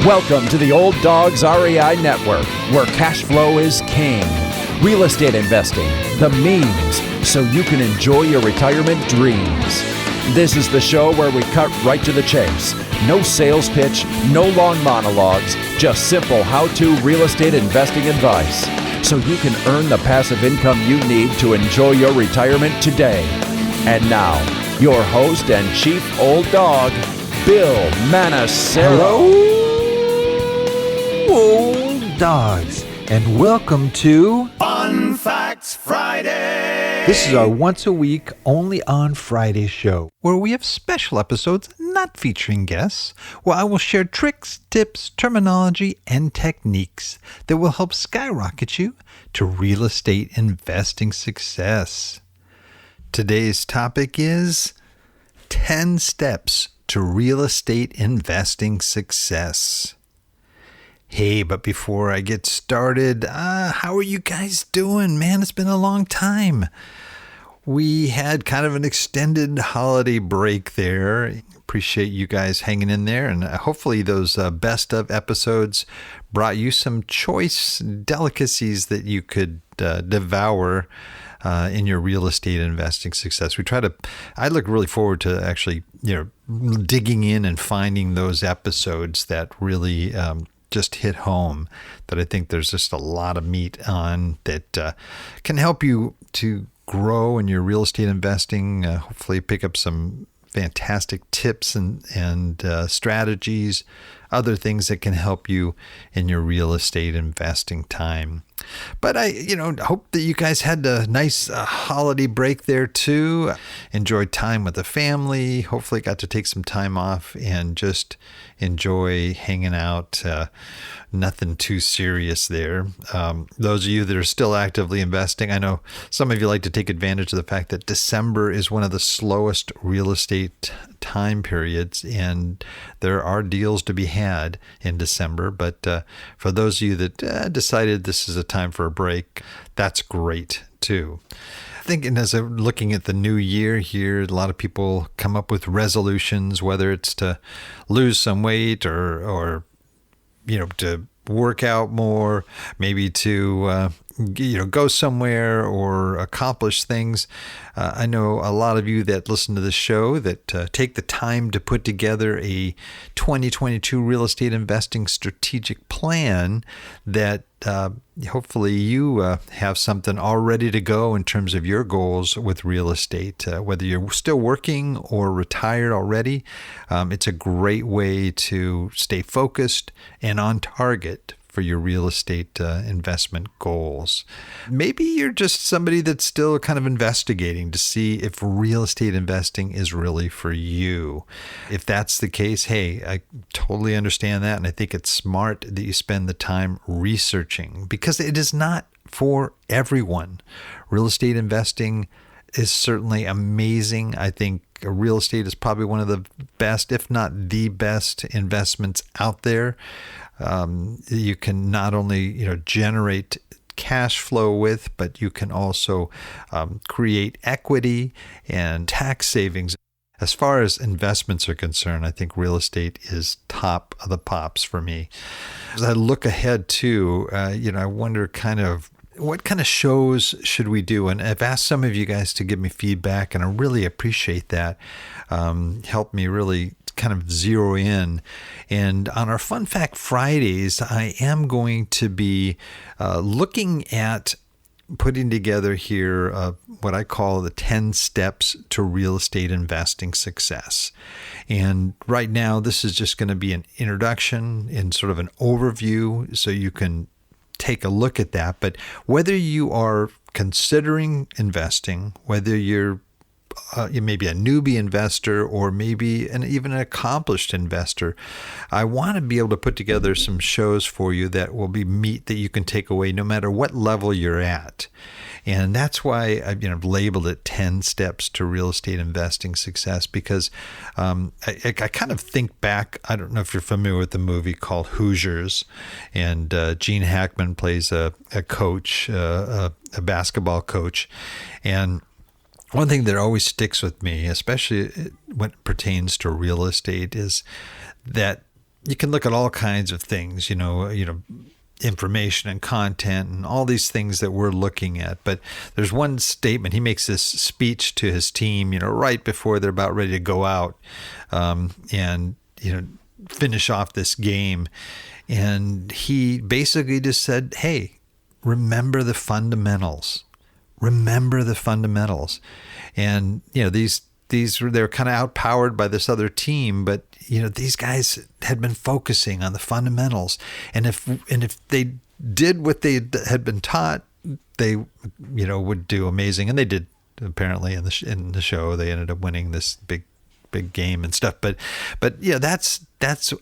Welcome to the Old Dogs REI Network, where cash flow is king. Real estate investing, the means, so you can enjoy your retirement dreams. This is the show where we cut right to the chase. No sales pitch, no long monologues, just simple how-to real estate investing advice, so you can earn the passive income you need to enjoy your retirement today. And now, your host and chief old dog, Bill Manassero. Old dogs, and welcome to Fun Facts Friday. This is our once a week, only on Friday show, where we have special episodes not featuring guests, where I will share tricks, tips, terminology, and techniques that will help skyrocket you to real estate investing success. Today's topic is 10 steps to real estate investing success. Hey, but before I get started, how are you guys doing? Man, it's been a long time. We had kind of an extended holiday break there. Appreciate you guys hanging in there, and hopefully those best of episodes brought you some choice delicacies that you could devour in your real estate investing success. I look really forward to actually, digging in and finding those episodes that really just hit home, that I think there's just a lot of meat on that can help you to grow in your real estate investing, hopefully pick up some fantastic tips and strategies, other things that can help you in your real estate investing time. But I hope that you guys had a nice holiday break there too. Enjoyed time with the family. Hopefully got to take some time off and just enjoy hanging out. Nothing too serious there. Those of you that are still actively investing, I know some of you like to take advantage of the fact that December is one of the slowest real estate time periods, and there are deals to be had in December. But for those of you that decided this is a time for a break, that's great too. Thinking as I'm looking at the new year here, a lot of people come up with resolutions, whether it's to lose some weight or to work out more, maybe to go somewhere or accomplish things. I know a lot of you that listen to this show that take the time to put together a 2022 real estate investing strategic plan that hopefully you have something all ready to go in terms of your goals with real estate. Whether you're still working or retired already, it's a great way to stay focused and on target for your real estate investment goals. Maybe you're just somebody that's still kind of investigating to see if real estate investing is really for you. If that's the case, hey, I totally understand that, and I think it's smart that you spend the time researching, because it is not for everyone. Real estate investing is certainly amazing. I think real estate is probably one of the best, if not the best, investments out there. You can not only generate cash flow with, but you can also create equity and tax savings. As far as investments are concerned, I think real estate is top of the pops for me. As I look ahead too, I wonder what kind of shows should we do? And I've asked some of you guys to give me feedback, and I really appreciate that. Help me really kind of zero in. And on our Fun Fact Fridays, I am going to be looking at putting together here what I call the 10 steps to real estate investing success. And right now, this is just going to be an introduction and sort of an overview, so you can take a look at that. But whether you are considering investing, whether you may be a newbie investor or maybe even an accomplished investor, I want to be able to put together some shows for you that will be meat that you can take away no matter what level you're at. And that's why I've labeled it 10 steps to real estate investing success, because I kind of think back. I don't know if you're familiar with the movie called Hoosiers, and Gene Hackman plays a coach, a basketball coach. And one thing that always sticks with me, especially when it pertains to real estate, is that you can look at all kinds of things, information and content and all these things that we're looking at. But there's one statement. He makes this speech to his team, right before they're about ready to go out and finish off this game. And he basically just said, hey, remember the fundamentals. Remember the fundamentals. And, these they're kind of outpowered by this other team, but these guys had been focusing on the fundamentals, and if they did what they had been taught, they would do amazing, and they did. Apparently in the show they ended up winning this big game and stuff. But yeah, that's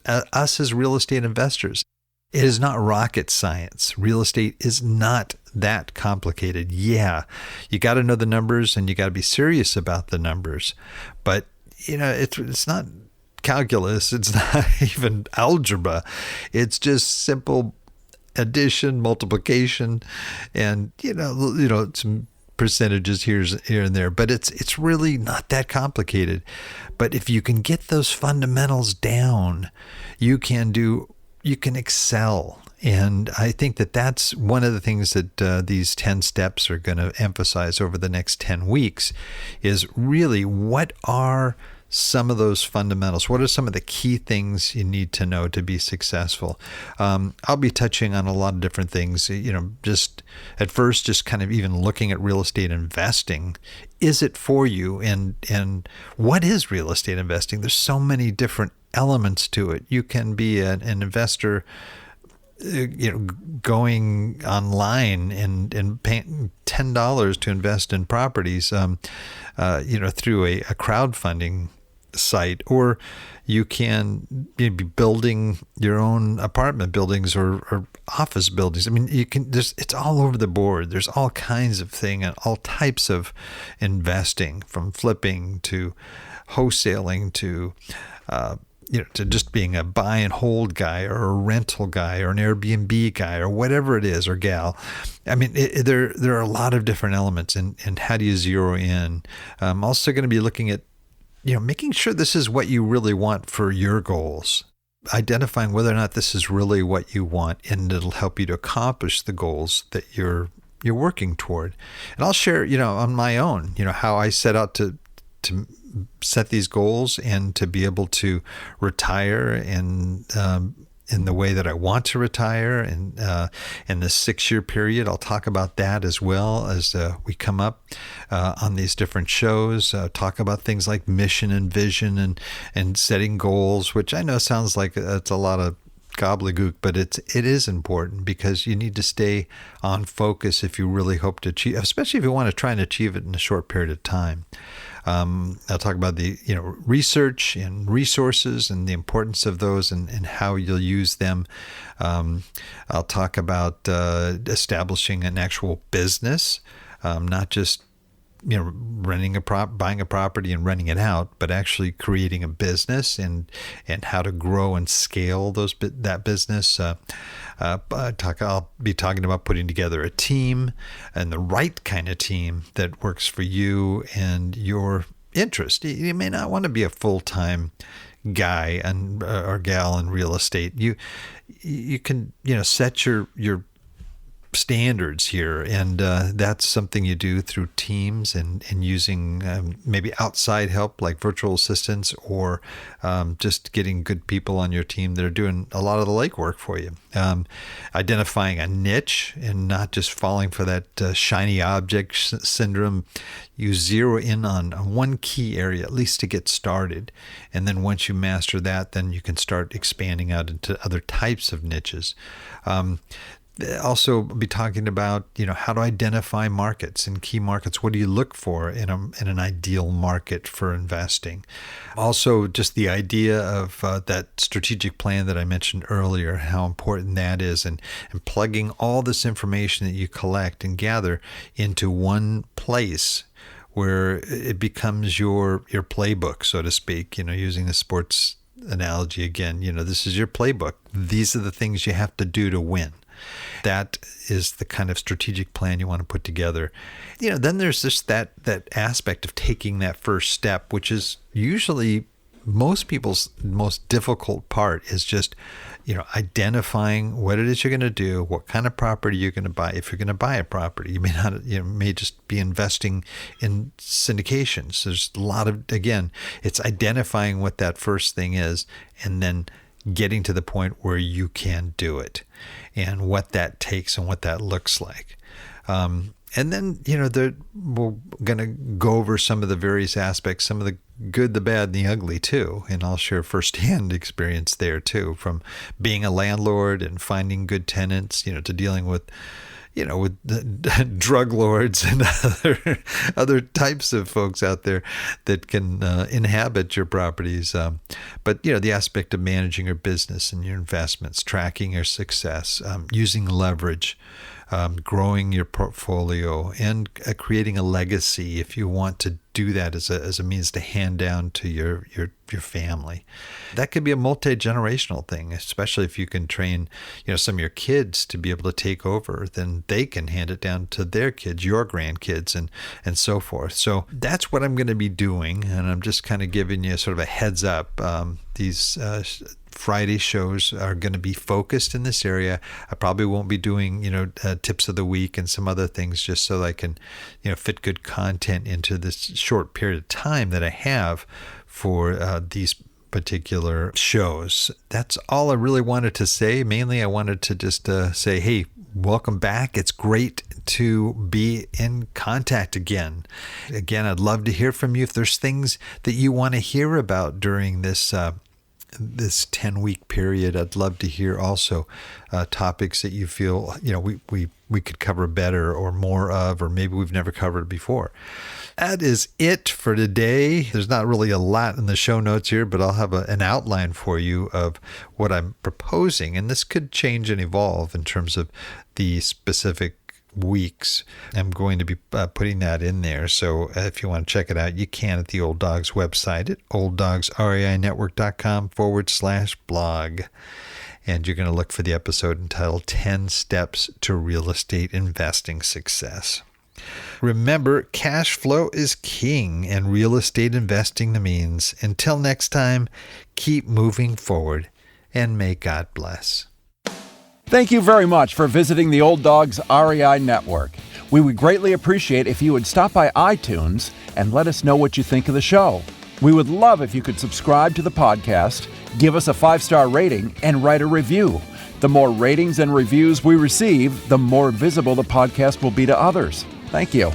us as real estate investors. It is not rocket science. Real estate is not that complicated. Yeah, you got to know the numbers and you got to be serious about the numbers. But, it's not calculus. It's not even algebra. It's just simple addition, multiplication, and, some percentages here and there. But it's really not that complicated. But if you can get those fundamentals down, you can excel. And I think that's one of the things that these 10 steps are going to emphasize over the next 10 weeks is really what are some of those fundamentals? What are some of the key things you need to know to be successful? I'll be touching on a lot of different things, just at first, just kind of even looking at real estate investing. Is it for you? And what is real estate investing? There's so many different elements to it. You can be an investor, going online and paying $10 to invest in properties, through a crowdfunding site, or you can be building your own apartment buildings or office buildings. I mean, it's all over the board. There's all kinds of things and all types of investing, from flipping to wholesaling to to just being a buy and hold guy or a rental guy or an Airbnb guy or whatever it is, or gal. I mean, there are a lot of different elements, and how do you zero in? I'm also going to be looking at, making sure this is what you really want for your goals, identifying whether or not this is really what you want, and it'll help you to accomplish the goals that you're working toward. And I'll share, on my own, how I set out to set these goals and to be able to retire and in the way that I want to retire, and in this 6-year period. I'll talk about that as well as we come up on these different shows. Talk about things like mission and vision and setting goals, which I know sounds like it's a lot of gobbledygook, but it is important, because you need to stay on focus if you really hope to achieve, especially if you want to try and achieve it in a short period of time. I'll talk about the research and resources and the importance of those and how you'll use them. I'll talk about establishing an actual business, not just buying a property and renting it out, but actually creating a business and how to grow and scale that business. I'll be talking about putting together a team, and the right kind of team that works for you and your interest. You may not want to be a full-time guy or gal in real estate. You can set your standards here, and that's something you do through teams and using maybe outside help like virtual assistants, or just getting good people on your team that are doing a lot of the legwork for you. Identifying a niche and not just falling for that shiny object syndrome. You zero in on one key area, at least to get started, and then once you master that, then you can start expanding out into other types of niches. Also be talking about, how to identify markets and key markets. What do you look for in an ideal market for investing? Also, just the idea of that strategic plan that I mentioned earlier, how important that is, and plugging all this information that you collect and gather into one place where it becomes your playbook, so to speak, using the sports analogy again. This is your playbook. These are the things you have to do to win. That is the kind of strategic plan you want to put together. Then there's just that aspect of taking that first step, which is usually most people's most difficult part is just, identifying what it is you're going to do, what kind of property you're going to buy. If you're going to buy a property, you may just be investing in syndications. There's a lot of, again, it's identifying what that first thing is and then getting to the point where you can do it and what that takes and what that looks like. And then, we're going to go over some of the various aspects, some of the good, the bad, and the ugly too. And I'll share firsthand experience there too, from being a landlord and finding good tenants, to dealing with, with the drug lords and other types of folks out there that can inhabit your properties. But, the aspect of managing your business and your investments, tracking your success, using leverage, growing your portfolio, and creating a legacy if you want to do that as a means to hand down to your family. That could be a multi-generational thing, especially if you can train, some of your kids to be able to take over, then they can hand it down to their kids, your grandkids, and so forth. So that's what I'm going to be doing, and I'm just kind of giving you sort of a heads up. These Friday shows are going to be focused in this area. I probably won't be doing, tips of the week and some other things just so that I can, fit good content into this short period of time that I have for these particular shows. That's all I really wanted to say. Mainly, I wanted to just say, hey, welcome back. It's great to be in contact again. Again, I'd love to hear from you if there's things that you want to hear about during this 10-week period. I'd love to hear also topics that you feel, we could cover better or more of, or maybe we've never covered before. That is it for today. There's not really a lot in the show notes here, but I'll have an outline for you of what I'm proposing. And this could change and evolve in terms of the specific weeks. I'm going to be putting that in there. So if you want to check it out, you can at the Old Dogs website at olddogsreinetwork.com/blog. And you're going to look for the episode entitled 10 Steps to Real Estate Investing Success. Remember, cash flow is king and real estate investing the means. Until next time, keep moving forward and may God bless. Thank you very much for visiting the Old Dogs REI Network. We would greatly appreciate if you would stop by iTunes and let us know what you think of the show. We would love if you could subscribe to the podcast, give us a 5-star rating, and write a review. The more ratings and reviews we receive, the more visible the podcast will be to others. Thank you.